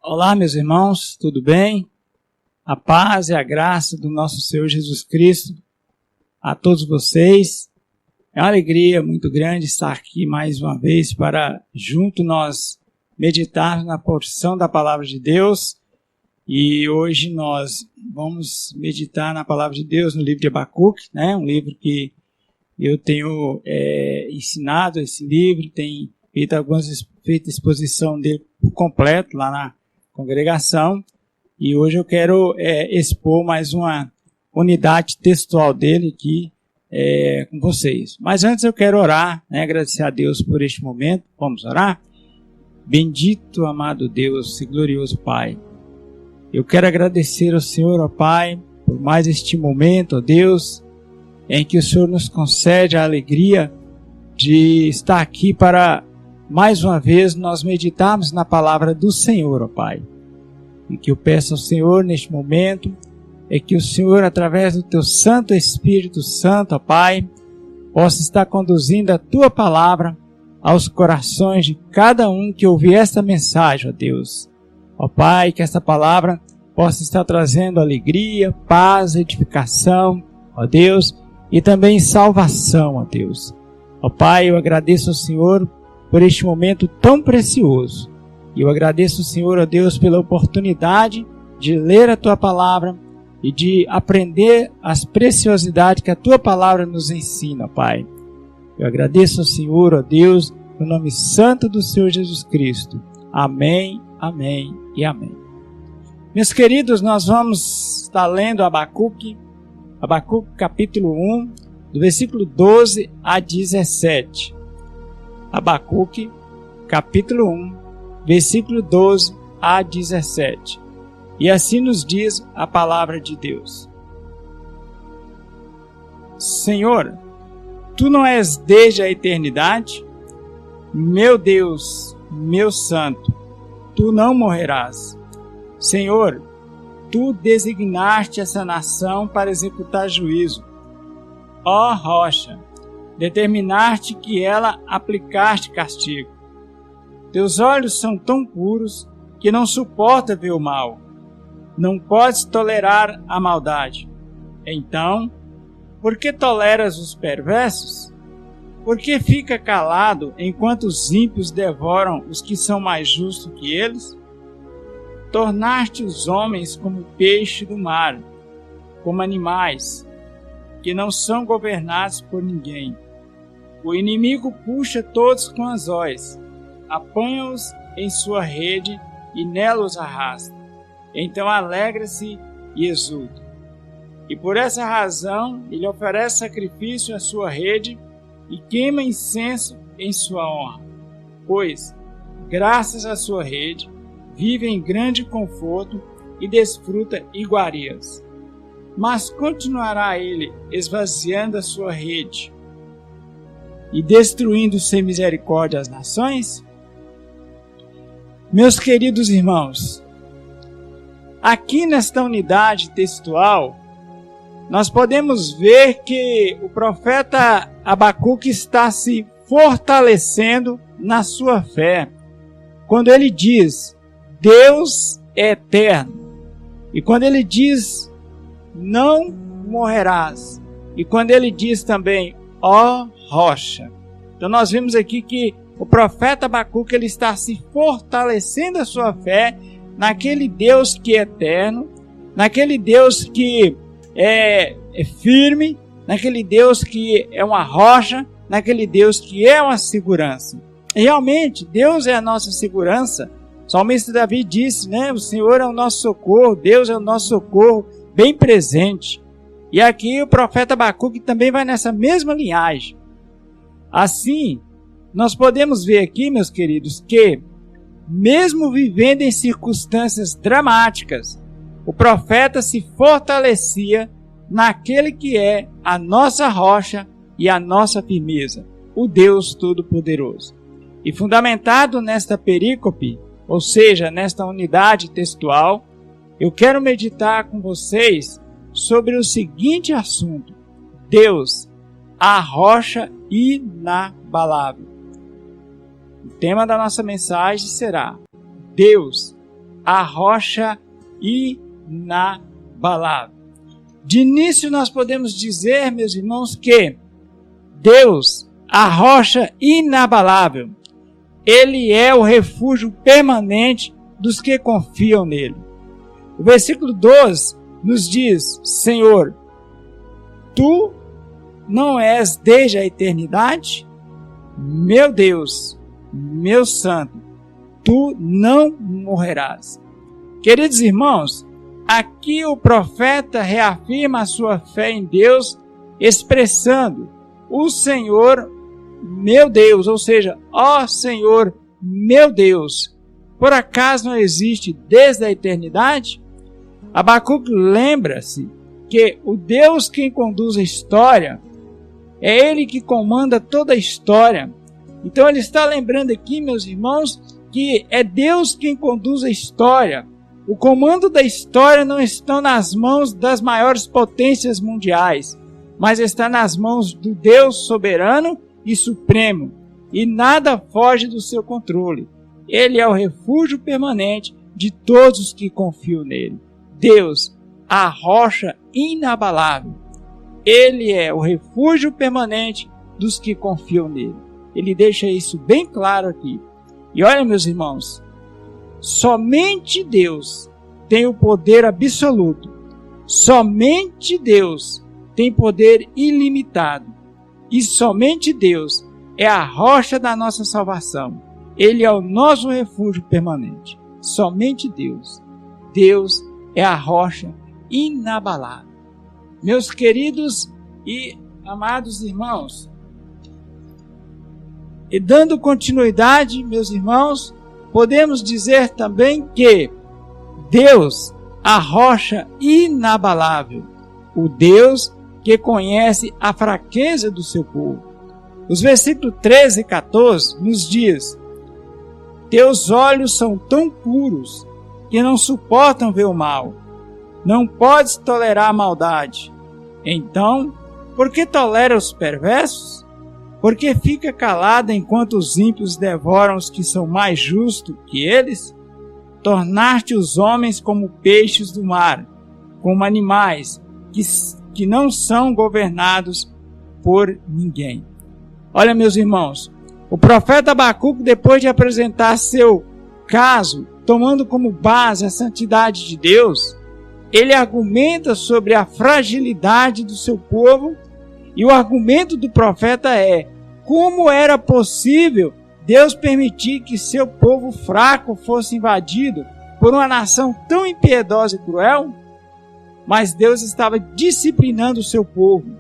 Olá, meus irmãos, tudo bem? A paz e a graça do nosso Senhor Jesus Cristo a todos vocês. É uma alegria muito grande estar aqui mais uma vez para junto nós meditarmos na porção da Palavra de Deus. E hoje nós vamos meditar na Palavra de Deus no livro de Abacuque, né? Um livro que eu tenho ensinado esse livro, tenho feito exposição dele por completo lá na congregação, e hoje eu quero expor mais uma unidade textual dele aqui com vocês. Mas antes eu quero orar, né, agradecer a Deus por este momento. Vamos orar? Bendito, amado Deus e glorioso Pai, eu quero agradecer ao Senhor, ó Pai, por mais este momento, ó Deus, em que o Senhor nos concede a alegria de estar aqui para mais uma vez nós meditarmos na palavra do Senhor, ó Pai. E que eu peço ao Senhor neste momento é que o Senhor, através do Teu Santo Espírito Santo, ó Pai, possa estar conduzindo a Tua palavra aos corações de cada um que ouvir esta mensagem, ó Deus. Ó Pai, que esta palavra possa estar trazendo alegria, paz, edificação, ó Deus, e também salvação, ó Deus. Ó Pai, eu agradeço ao Senhor por este momento tão precioso. E eu agradeço ao Senhor, ó Deus, pela oportunidade de ler a Tua palavra e de aprender as preciosidades que a Tua palavra nos ensina, Pai. Eu agradeço ao Senhor, ó Deus, no nome santo do Senhor Jesus Cristo. Amém, amém e amém. Meus queridos, nós vamos estar lendo Abacuque capítulo 1, do versículo 12 a 17. Abacuque, capítulo 1, versículo 12 a 17. E assim nos diz a palavra de Deus. Senhor, Tu não és desde a eternidade? Meu Deus, meu santo, Tu não morrerás. Senhor, Tu designaste essa nação para executar juízo. Ó rocha, determinaste que ela aplicaste castigo. Teus olhos são tão puros que não suporta ver o mal. Não podes tolerar a maldade. Então, por que toleras os perversos? Por que fica calado enquanto os ímpios devoram os que são mais justos que eles? Tornaste os homens como peixe do mar, como animais, que não são governados por ninguém. O inimigo puxa todos com anzóis, apanha-os em sua rede e nela os arrasta. Então alegra-se e exulta. E por essa razão ele oferece sacrifício à sua rede e queima incenso em sua honra. Pois, graças à sua rede, vive em grande conforto e desfruta iguarias. Mas continuará ele esvaziando a sua rede e destruindo sem misericórdia as nações? Meus queridos irmãos, aqui nesta unidade textual, nós podemos ver que o profeta Abacuque está se fortalecendo na sua fé, quando ele diz, Deus é eterno, e quando ele diz, não morrerás, e quando ele diz também, ó rocha. Então nós vimos aqui que o profeta Abacuque ele está se fortalecendo a sua fé naquele Deus que é eterno, naquele Deus que é firme, naquele Deus que é uma rocha, naquele Deus que é uma segurança. E realmente, Deus é a nossa segurança. O salmista Davi disse, né? O Senhor é o nosso socorro, Deus é o nosso socorro bem presente. E aqui o profeta Abacuque também vai nessa mesma linhagem. Assim, nós podemos ver aqui, meus queridos, que mesmo vivendo em circunstâncias dramáticas, o profeta se fortalecia naquele que é a nossa rocha e a nossa firmeza, o Deus Todo-Poderoso. E fundamentado nesta perícope, ou seja, nesta unidade textual, eu quero meditar com vocês sobre o seguinte assunto: Deus, a rocha inabalável. O tema da nossa mensagem será Deus, a rocha inabalável. De início nós podemos dizer, meus irmãos, que Deus, a rocha inabalável, Ele é o refúgio permanente dos que confiam nele. O versículo 12 nos diz: Senhor, Tu não és desde a eternidade? Meu Deus, meu Santo, Tu não morrerás. Queridos irmãos, aqui o profeta reafirma a sua fé em Deus, expressando: o Senhor, meu Deus, ou seja, ó Senhor, meu Deus, por acaso não existe desde a eternidade? Abacuque lembra-se que o Deus quem conduz a história, é Ele que comanda toda a história. Então ele está lembrando aqui, meus irmãos, que é Deus quem conduz a história. O comando da história não está nas mãos das maiores potências mundiais, mas está nas mãos do Deus soberano e supremo, e nada foge do seu controle. Ele é o refúgio permanente de todos os que confiam nele. Deus, a rocha inabalável. Ele é o refúgio permanente dos que confiam nele. Ele deixa isso bem claro aqui. E olha, meus irmãos, somente Deus tem o poder absoluto. Somente Deus tem poder ilimitado. E somente Deus é a rocha da nossa salvação. Ele é o nosso refúgio permanente. Somente Deus. Deus é a rocha inabalável. Meus queridos e amados irmãos, e dando continuidade, meus irmãos, podemos dizer também que Deus, a rocha inabalável, o Deus que conhece a fraqueza do seu povo. Os versículos 13 e 14 nos diz: Teus olhos são tão puros que não suportam ver o mal. Não podes tolerar a maldade. Então, por que tolera os perversos? Por que fica calada enquanto os ímpios devoram os que são mais justos que eles? Tornar-te os homens como peixes do mar, como animais que não são governados por ninguém. Olha, meus irmãos, o profeta Abacuque, depois de apresentar seu caso, tomando como base a santidade de Deus, ele argumenta sobre a fragilidade do seu povo, e o argumento do profeta é: como era possível Deus permitir que seu povo fraco fosse invadido por uma nação tão impiedosa e cruel? Mas Deus estava disciplinando o seu povo.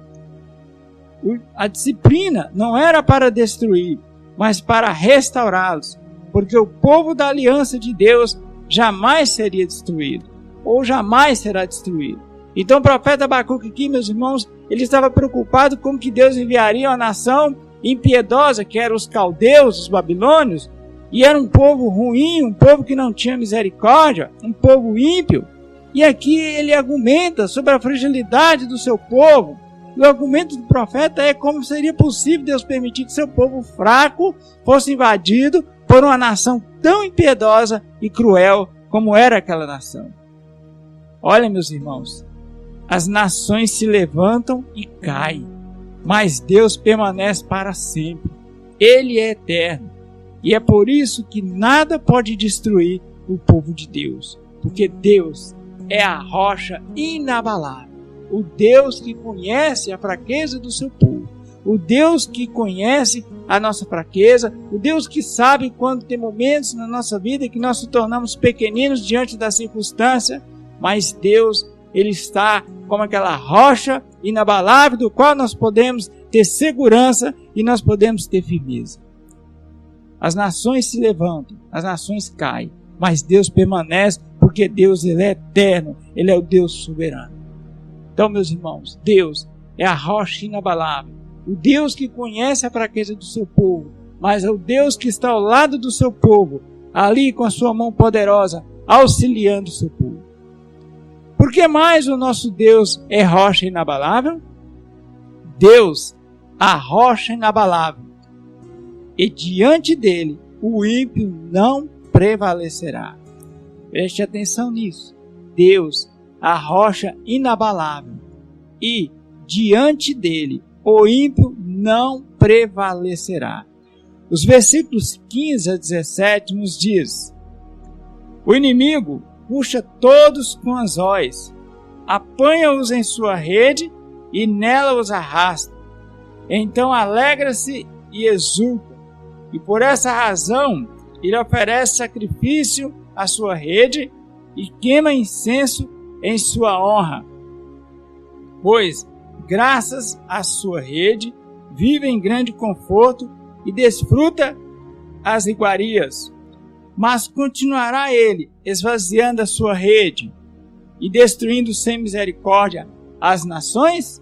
A disciplina não era para destruir, mas para restaurá-los, porque o povo da aliança de Deus jamais seria destruído, ou jamais será destruído. Então o profeta Abacuque aqui, meus irmãos, ele estava preocupado com que Deus enviaria uma nação impiedosa, que eram os caldeus, os babilônios, e era um povo ruim, um povo que não tinha misericórdia, um povo ímpio. E aqui ele argumenta sobre a fragilidade do seu povo. E o argumento do profeta é como seria possível Deus permitir que seu povo fraco fosse invadido por uma nação tão impiedosa e cruel como era aquela nação. Olha, meus irmãos, as nações se levantam e caem, mas Deus permanece para sempre. Ele é eterno. E é por isso que nada pode destruir o povo de Deus, porque Deus é a rocha inabalável, o Deus que conhece a fraqueza do seu povo, o Deus que conhece a nossa fraqueza, o Deus que sabe quando tem momentos na nossa vida que nós nos tornamos pequeninos diante da circunstância, mas Deus, Ele está como aquela rocha inabalável do qual nós podemos ter segurança e nós podemos ter firmeza. As nações se levantam, as nações caem, mas Deus permanece, porque Deus, Ele é eterno, Ele é o Deus soberano. Então, meus irmãos, Deus é a rocha inabalável, o Deus que conhece a fraqueza do seu povo, mas é o Deus que está ao lado do seu povo, ali com a sua mão poderosa, auxiliando o seu povo. Por que mais o nosso Deus é rocha inabalável? Deus, a rocha inabalável, e diante dele o ímpio não prevalecerá. Preste atenção nisso. Deus, a rocha inabalável, e diante dele o ímpio não prevalecerá. Os versículos 15 a 17 nos diz: o inimigo puxa todos com anzóis, apanha-os em sua rede e nela os arrasta. Então alegra-se e exulta, e por essa razão ele oferece sacrifício à sua rede e queima incenso em sua honra. Pois, graças à sua rede, vive em grande conforto e desfruta as iguarias. Mas continuará ele esvaziando a sua rede e destruindo sem misericórdia as nações?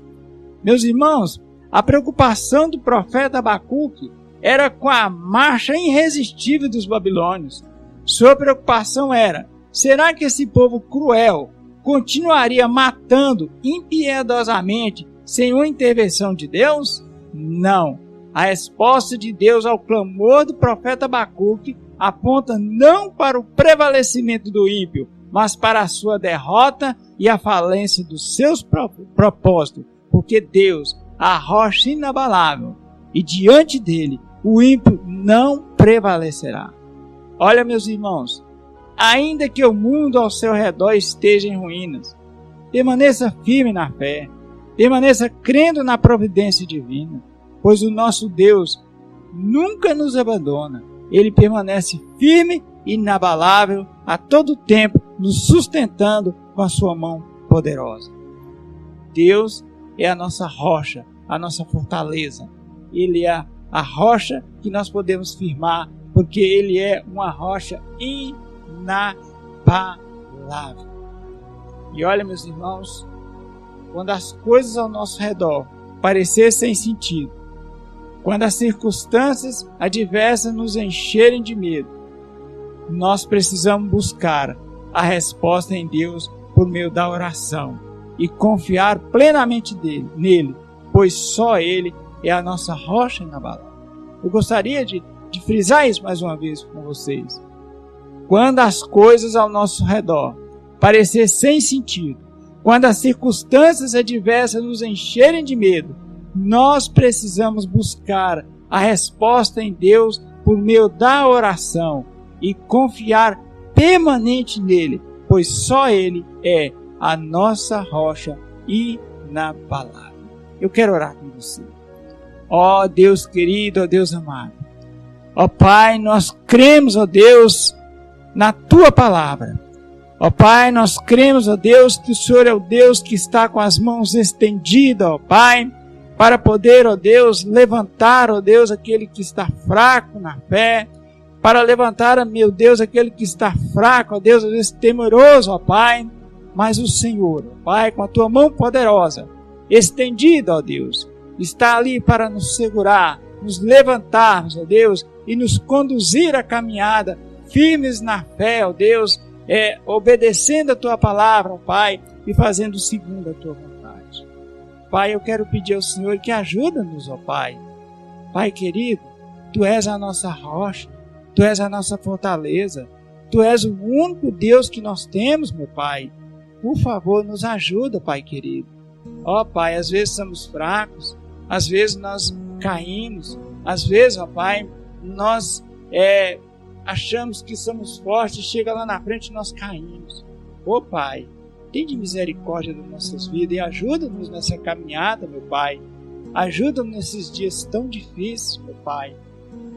Meus irmãos, a preocupação do profeta Abacuque era com a marcha irresistível dos babilônios. Sua preocupação era: será que esse povo cruel continuaria matando impiedosamente sem uma intervenção de Deus? Não. A resposta de Deus ao clamor do profeta Abacuque aponta não para o prevalecimento do ímpio, mas para a sua derrota e a falência dos seus propósitos, porque Deus, a rocha inabalável, e diante dele o ímpio não prevalecerá. Olha, meus irmãos, ainda que o mundo ao seu redor esteja em ruínas, permaneça firme na fé, permaneça crendo na providência divina, pois o nosso Deus nunca nos abandona. Ele permanece firme e inabalável a todo tempo, nos sustentando com a sua mão poderosa. Deus é a nossa rocha, a nossa fortaleza. Ele é a rocha que nós podemos firmar, porque Ele é uma rocha inabalável. E olha, meus irmãos, quando as coisas ao nosso redor parecerem sem sentido, quando as circunstâncias adversas nos encherem de medo, nós precisamos buscar a resposta em Deus por meio da oração e confiar plenamente nele, pois só Ele é a nossa rocha inabalável. Eu gostaria de frisar isso mais uma vez com vocês. Quando as coisas ao nosso redor parecerem sem sentido, quando as circunstâncias adversas nos encherem de medo, nós precisamos buscar a resposta em Deus por meio da oração e confiar permanente nele, pois só Ele é a nossa rocha inabalável. Eu quero orar com você. Ó Deus querido, ó Deus amado, ó Pai, nós cremos, ó Deus, na Tua palavra. Ó Pai, nós cremos, ó Deus, que o Senhor é o Deus que está com as mãos estendidas, ó Pai, para poder, ó Deus, levantar, ó Deus, aquele que está fraco na fé, para levantar, meu Deus, aquele que está fraco, ó Deus, às vezes temeroso, ó Pai, mas o Senhor, ó Pai, com a Tua mão poderosa, estendida, ó Deus, está ali para nos segurar, nos levantarmos, ó Deus, e nos conduzir à caminhada, firmes na fé, ó Deus, obedecendo a Tua palavra, ó Pai, e fazendo segundo a Tua vontade. Pai, eu quero pedir ao Senhor que ajuda-nos, ó Pai. Pai querido, Tu és a nossa rocha, Tu és a nossa fortaleza, Tu és o único Deus que nós temos, meu Pai. Por favor, nos ajuda, Pai querido. Ó Pai, às vezes somos fracos, às vezes nós caímos, às vezes, ó Pai, nós achamos que somos fortes, chega lá na frente e nós caímos. Ó Pai, tem de misericórdia das nossas vidas e ajuda-nos nessa caminhada, meu Pai. Ajuda-nos nesses dias tão difíceis, meu Pai.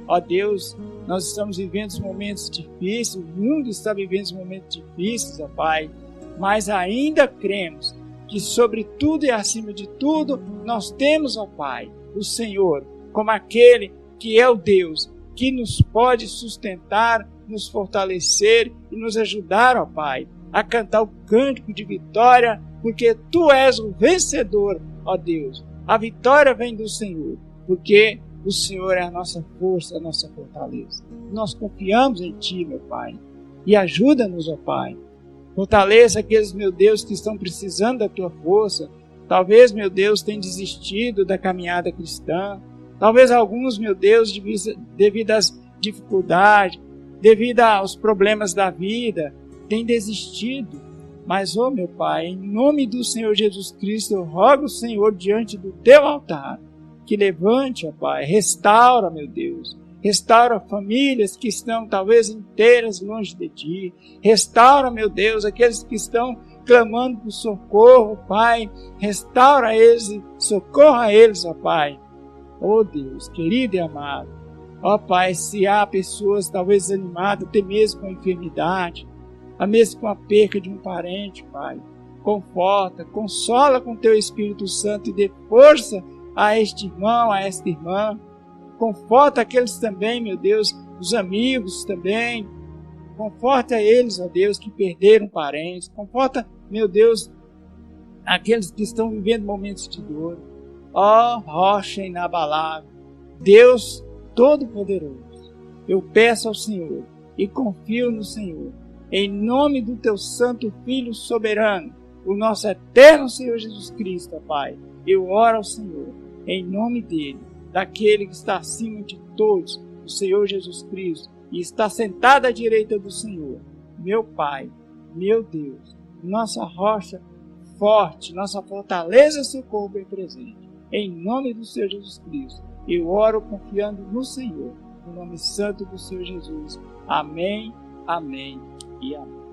Ó Deus, nós estamos vivendo momentos difíceis, o mundo está vivendo momentos difíceis, ó Pai, mas ainda cremos que sobre tudo e acima de tudo nós temos, ó Pai, o Senhor como aquele que é o Deus que nos pode sustentar, nos fortalecer e nos ajudar, ó Pai, a cantar o cântico de vitória, porque Tu és o vencedor, ó Deus. A vitória vem do Senhor, porque o Senhor é a nossa força, a nossa fortaleza. Nós confiamos em Ti, meu Pai, e ajuda-nos, ó Pai. Fortaleça aqueles, meu Deus, que estão precisando da Tua força. Talvez, meu Deus, tenham desistido da caminhada cristã. Talvez alguns, meu Deus, devido às dificuldades, devido aos problemas da vida, têm desistido. Mas, ó meu Pai, em nome do Senhor Jesus Cristo, eu rogo, Senhor, diante do teu altar, que levante, ó Pai, restaura, meu Deus. Restaura famílias que estão talvez inteiras longe de Ti. Restaura, meu Deus, aqueles que estão clamando por socorro, Pai. Restaura eles e socorra eles, ó Pai. Ó Deus, querido e amado. Ó Pai, se há pessoas talvez desanimadas, até mesmo com a enfermidade, até mesmo com a perca de um parente, Pai. Conforta, consola com Teu Espírito Santo e dê força a este irmão, a esta irmã. Conforta aqueles também, meu Deus, os amigos também. Conforta eles, ó Deus, que perderam parentes. Conforta, meu Deus, aqueles que estão vivendo momentos de dor. Ó rocha inabalável, Deus Todo-Poderoso, eu peço ao Senhor e confio no Senhor, em nome do Teu Santo Filho soberano, o nosso eterno Senhor Jesus Cristo, ó Pai. Eu oro ao Senhor, em nome dEle, daquele que está acima de todos, o Senhor Jesus Cristo, e está sentado à direita do Senhor, meu Pai, meu Deus, nossa rocha forte, nossa fortaleza e socorro bem presente. Em nome do Senhor Jesus Cristo, eu oro confiando no Senhor, no nome santo do Senhor Jesus. Amém, amém e amém.